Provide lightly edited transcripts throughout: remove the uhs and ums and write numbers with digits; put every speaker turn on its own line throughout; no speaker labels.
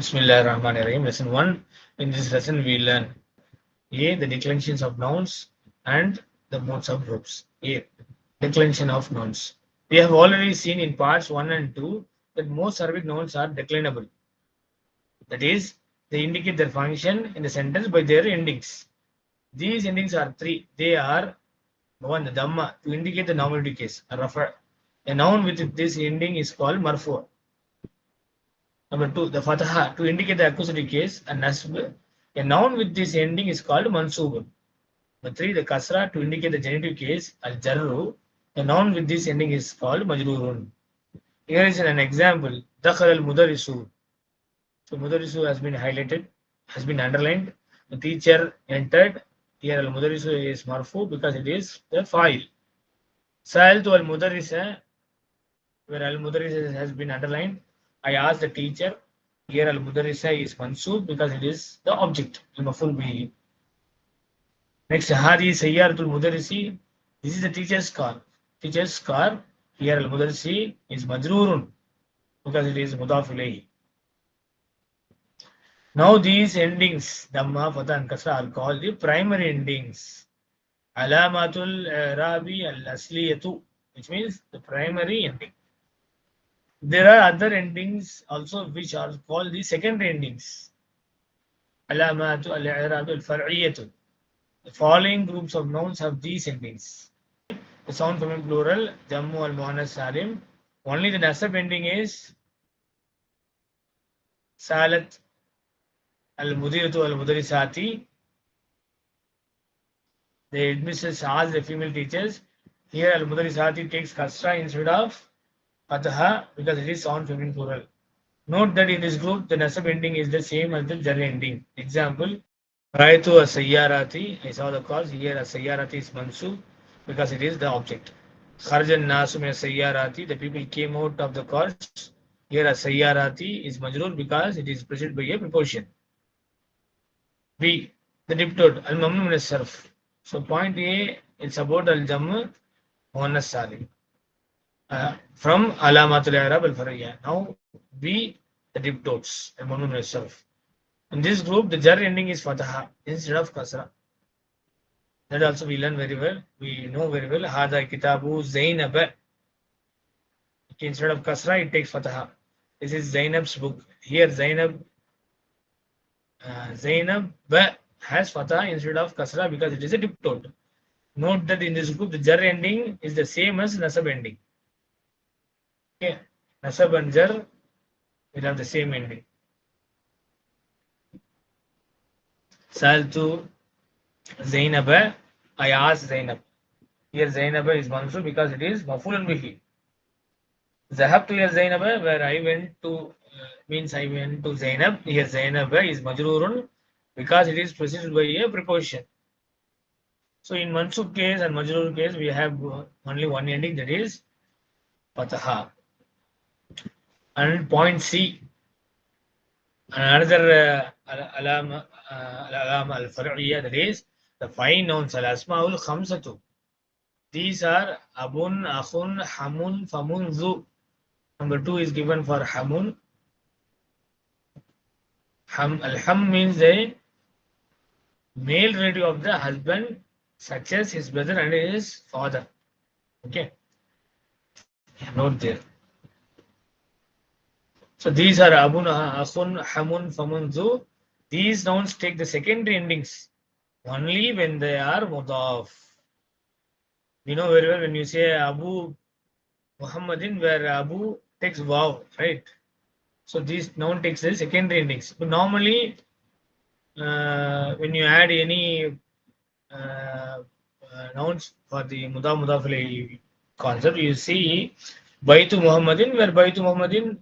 Bismillah Rahman Rahim. Lesson 1. In this lesson, we learn A. The declensions of nouns and the modes of verbs. A. Declension of nouns. We have already seen in parts 1 and 2 that most Arabic nouns are declinable. That is, they indicate their function in the sentence by their endings. These endings are three. They are 1. The Dhamma to indicate the nominative case. Rafa. A noun with this ending is called Marfu. Number 2, the Fataha to indicate the accusative case, and Nasb. A noun with this ending is called Mansub. Number 3, the Kasra to indicate the genitive case, Al Jarru. A noun with this ending is called Majrurun. Here is an example. Dakhal al Mudarisu. So Mudarisu has been highlighted, has been underlined. The teacher entered. Here al Mudarisu is Marfu because it is the file. Sa'al to al Mudarisa, where al Mudarisa has been underlined. I asked the teacher. Here al mudarrisa is mansub because it is the object. Al-maf'ul bihi. Next, hadi sayyaratul mudarrisi. This is the teacher's car. Teacher's car. Here al mudarrisi is majrurun because it is mudaf ilayhi. Now these endings, dhamma, fatha and kasra, are called the primary endings. Alamatul rabi al-asliyatu, which means the primary ending. There are other endings also which are called the secondary endings. Alamatu al-i'rab al-far'iyyatu. The following groups of nouns have these endings. The sound feminine plural, jammu al-muannas salim. Only the nasab ending is salat al-mudiratu al-mudarisati. The headmistress asked the female teachers. Here al-mudarisati takes kasra instead of Fataha because it is sound feminine plural. Note that in this group, the nasab ending is the same as the jar ending. Example, Raitu a sayyarati. I saw the cause. Here a sayyarati is mansub because it is the object. Kharjan nasu min sayyarati. The people came out of the cars. Here a sayyarati is majrur because it is preceded by a preposition. B. The diptode al mamnu min sarf. So point A is about al jamm muannas salim. From alamatul i'rab al-far'iyya. Now B, the diptodes al mamnu min sarf. In this group, the jar ending is fataha instead of kasra. That also we learn very well. We know very well. Hada kitabu Zainab. Instead of kasra, it takes fataha. This is Zainab's book. Here Zainab has fataha instead of kasra because it is a diptode. Note that in this group, the jar ending is the same as nasab ending. Okay, nasab and jar will have the same ending. Saltu Zainab. I asked Zainab. Here Zainab is mansub because it is maf'ulun bihi. Zahabtu ila Zainab, where I went to means I went to Zainab. Here Zainab is majrurun because it is preceded by a preposition. So in mansub case and majrur case, we have only one ending, that is fataha. And point C. Another alama al-far'iyya, that is the 5 nouns al-asma'ul khamsatu. These are abun, akhun, hamun, famun, zu. Number 2 is given for hamun. Al-ham means the male relative of the husband, such as his brother and his father. Okay. Note there. So these are abun, akhun, hamun, famun, zu. These nouns take the secondary endings only when they are mudaf. You know very well when you say Abu Muhammadin, where Abu takes waw, right? So this noun takes the secondary endings. But normally, when you add any nouns for the mudaf ilayhi concept, you see Baitu Muhammadin, where Baitu Muhammadin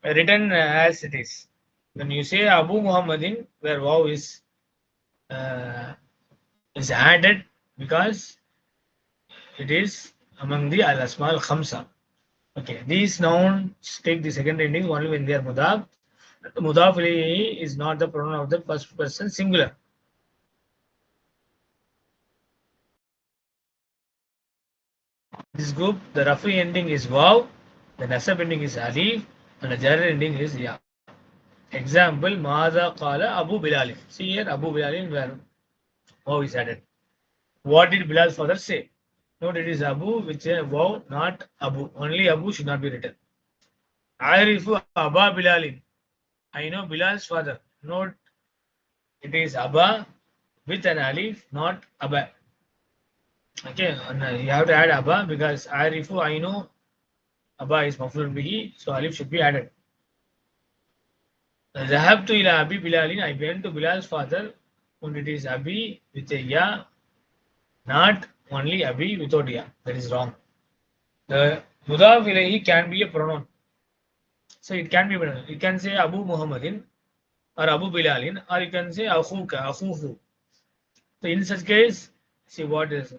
written as it is. When you say Abu Muhammadin, where waw is added because it is among the al-asma al-khamsa. Okay, these nouns take the second ending only when they are mudaf. Mudaf ilayhi is not the pronoun of the first person singular. This group, the rafi ending is waw, the nasab ending is alif, and the jar ending is ya. Example, Maza Qala Abu Bilal. See here, Abu Bilal where wow is added. What did Bilal's father say? Note it is Abu with a wow, not Abu. Only Abu should not be written. Arifu Abba Bilalin. I know Bilal's father. Note it is Abba with an alif, not Abba. Okay, and you have to add Abba because Arifu, I know Abba is maf'ul bihi, so alif should be added. Zahabtu ila Abi Bilalin. I went to Bilal's father. When it is Abi with a ya, not only Abi without ya. That is wrong. The mudaf ilayhi can be a pronoun. So it can be pronoun. You can say Abu Muhammadin or Abu Bilalin, or you can say Akhuka, Akhuhu. So in such case, see what is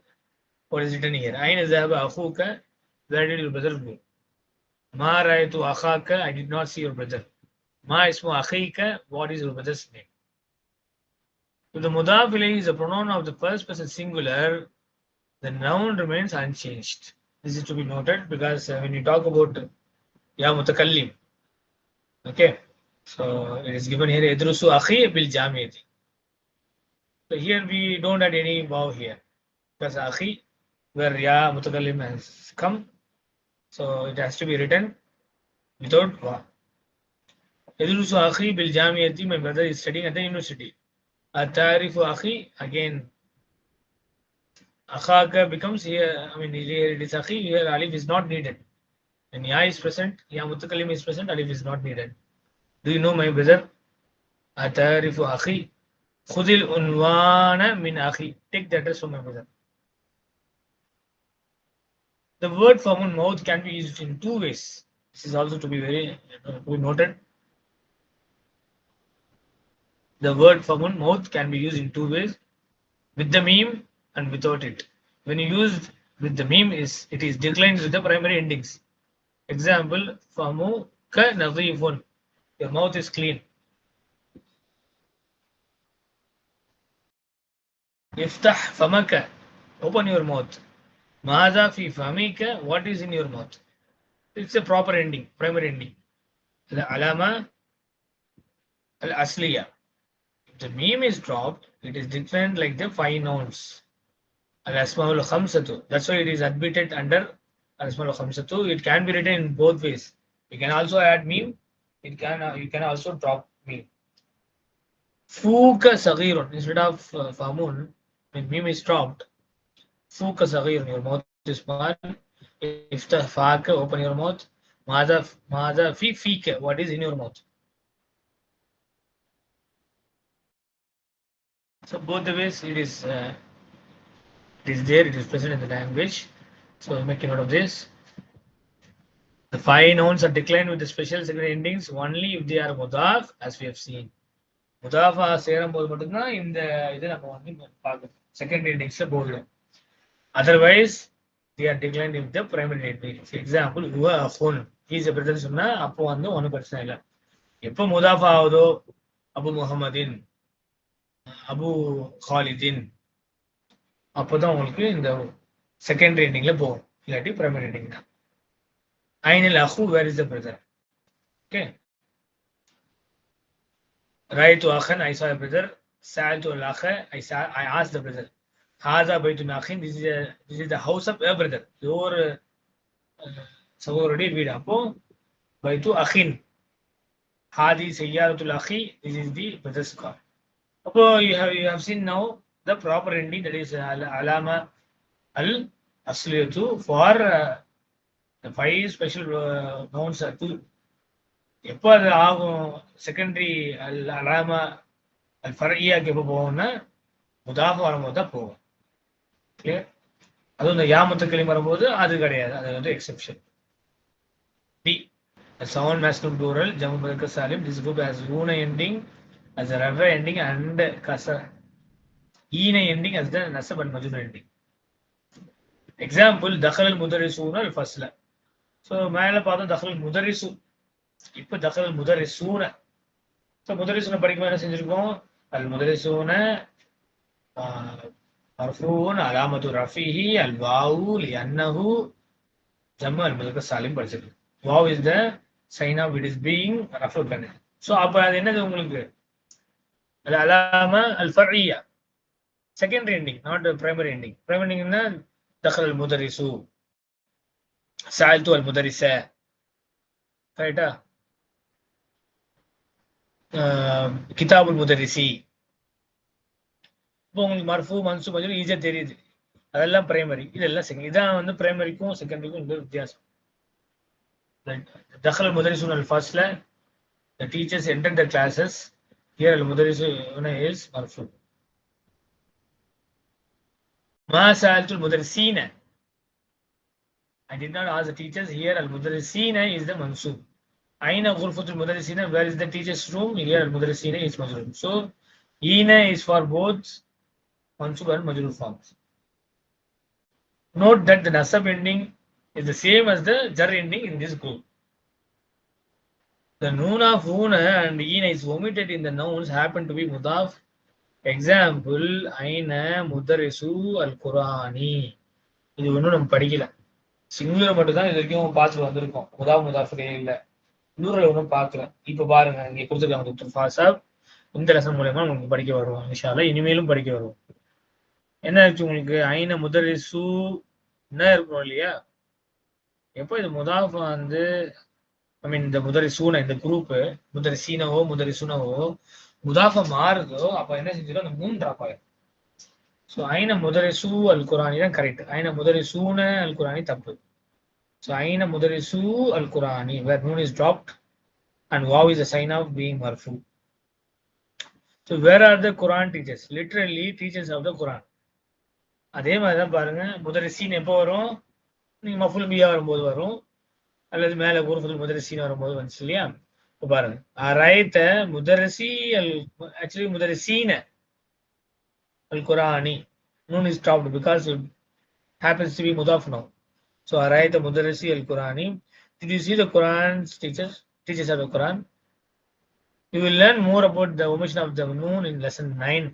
written here. Aina zahaba Akhuka. Where did your brother go? Ma raitu akhaka. I did not see your brother. Ma ismu akhika. What is your brother's name? If the mudaf ilayhi is a pronoun of the first person singular, the noun remains unchanged. This is to be noted because when you talk about ya mutakallim, okay, so it is given here idrusu akhi bil jamiyati. So here we don't add any wow here because akhi where ya mutakallim has come, so it has to be written without wow. Idrusu akhi bil jamiyati. My brother is studying at the university. Atarifu akhi, again akhaka becomes here. I mean here it is akhi. Here alif is not needed. When ya is present, ya mutakallim is present, alif is not needed. Do you know my brother? Atarifu akhi. Khudil unwana min akhi. Take the address from my brother. The word famun mouth can be used in two ways. This is also to be very noted. The word famun mouth can be used in two ways, with the meme and without it. When you use with the meme, it is declined with the primary endings. Example, famu ka nadhifun. Your mouth is clean. Iftah famaka. Open your mouth. Maza fi famika. What is in your mouth? It's a proper ending, primary ending. Alama al asliya. If the meme is dropped, it is different like the five nouns. Al asmaul khamsatu. That's why it is admitted under al asmaul khamsatu. It can be written in both ways. You can also add meme. You can also drop meme. Fuka saghirun. Instead of famun, when meme is dropped, fuka saghirun. Your mouth is small. Iftah faka. Open your mouth. Maza fi fika. What is in your mouth? So both the ways it is there, it is present in the language. So make a note of this. The five nouns are declined with the special secondary endings only if they are mudaf, as we have seen. Mudafa சேரும்போது மட்டும்தான் இந்த இதை நம்ம வந்து பார்க்கணும். Secondary endings போயிடும். Otherwise, they are declined with the primary endings. For example, huwa akhun. He is a brother சொன்னா அப்போ வந்து ஒன்றும் பிரச்சனை இல்லை. எப்போ முதாஃபா ஆகுதோ அபு முஹம்மதின் அபு ஹாலிதின் அப்போதான் உங்களுக்கு இந்த செகண்டரி எண்டிங்ல போகும், இல்லாட்டி பிரைமரி எண்டிங் தான். ஐனல் அஹு, where is the brother? Okay. Right அஹன், ஐ சா பிரதர். சால்து அல் அஹ, ஐ ஆஸ்க்ட் த பிரதர். ஹாதா பைத்து அஹின், this is the house of a brother. இது ஒரு சகோதரருடைய வீடு. அப்போ பைத்து அஹின். ஹாதி சையாரத்துல் அஹி, this is the brother's car. அப்போ you have seen now the proper ending, that is alama al asliyatu for the five special nouns are two. எப்போ அது ஆகும்? செகண்டரி அலாமா அல் ஃபர்இயாக்கு எப்போ போகும்னா முதாஃப் வரும்போது தான் போகும். கிளியர்? அதுவும் இந்த யாமத்துக்கிளி வரும்போது அது கிடையாது, அது வந்து exception. D sound masculine plural jamu mudhakkar salim. This group has una ending as a rafa ending and kasra ina ending as the nasab and majrur ending. Example, dakhala al mudarrisuna al fasla. So மேல பார்த்தா dakhala al mudarrisu, இப்போ dakhala al mudarrisuna. So mudarrisuna படிக்கும்போது என்ன செஞ்சிருக்கோம்? al mudarrisuna marfuun alamatu rafihi al wawu li annahu jamu al mudhakkar salim படிச்சிருக்கோம். Wow is the sign of it is being referred பண்ணு. So அப்போ அது என்னது உங்களுக்கு العلامة الفرعية secondary ending not the primary ending. primary ending نا دخل المدرس سألت المدرسة ரைட்டா கிதாபு முதரிசி. இப்போ உங்களுக்கு மர்ஃபூ மன்சூப் மஜ்ரூர் ஈஸியா தெரியுது, அதெல்லாம் பிரைமரி, இதெல்லாம் செகண்டரி. இதான் வந்து பிரைமரிக்கும் செகண்டரிக்கும் இந்த வித்தியாசம். دخل المدرسون الفصل, the teachers entered the classes. Here المدرسون is مرفوع. ما سألت المدرسين, I did not ask the teachers. Here المدرسين is the منصوب. أين غرفة المدرسين, where is the teacher's room? Here المدرسين is مجرور. So إين is for both منصوب and مجرور forms. Note that the nasab ending is the same as the jar ending in this group. The noon of huna and ina is omitted in the nouns happen to be mudaf. Example, aina mudarrisu al-Qurani. இது ஒன்றும் நம்ம படிக்கல, singular மட்டும் தான் இது வரைக்கும் பார்த்துட்டு வந்திருக்கோம், முதாஃபுலே இல்லை, நூறில் ஒன்றும் பார்க்கல. இப்போ பாருங்க இங்கே கொடுத்துருக்காங்க டாக்டர் ஃபாசாப், இந்த லெசன் மூலயமா உங்களுக்கு படிக்க வருவோம் இன்ஷா அல்லாஹ், இனிமேலும் படிக்க வருவோம். என்ன இருக்கு உங்களுக்கு ஐன முதரிசு என்ன இருக்கணும் இல்லையா? எப்போ இது முதாஃபா வந்து ஐ மீன் இந்த முதரிசூன இந்த குரூப் முதரிசீனவோ முதரிசூனவோ முதாஃபா மாறுதோ அப்போ என்ன செஞ்சிடும், அந்த மூணு ட்ராப் ஆயிடும். ஸோ ஐன முதரிசு அல் குரானி தான் கரெக்ட், ஐன முதரிசூன அல் குரானி தப்பு. ஸோ ஐன முதரிசு அல் குரானி where noon is dropped and waw is a sign of being marfu. So where are the Quran teachers? Literally teachers of the Quran. அதே மாதிரி தான் பாருங்க, முதரிசீன் எப்போ வரும், நீங்க மஃபுல் பியா வரும்போது வரும், அல்லது மேல குர்ஃபுல் முதரிசீன் வரும்போது வந்துச்சு இல்லையா? இப்போ பாருங்க அரைத்த முதரிசி அல், ஆக்சுவலி முதரிசீன அல் குரானி, noon is stopped because it happens to be mudaf now. So அரைத்த முதரிசி அல் குரானி. Did you see the Quran's teachers of the Quran? You will learn more about the omission of the noon in lesson 9.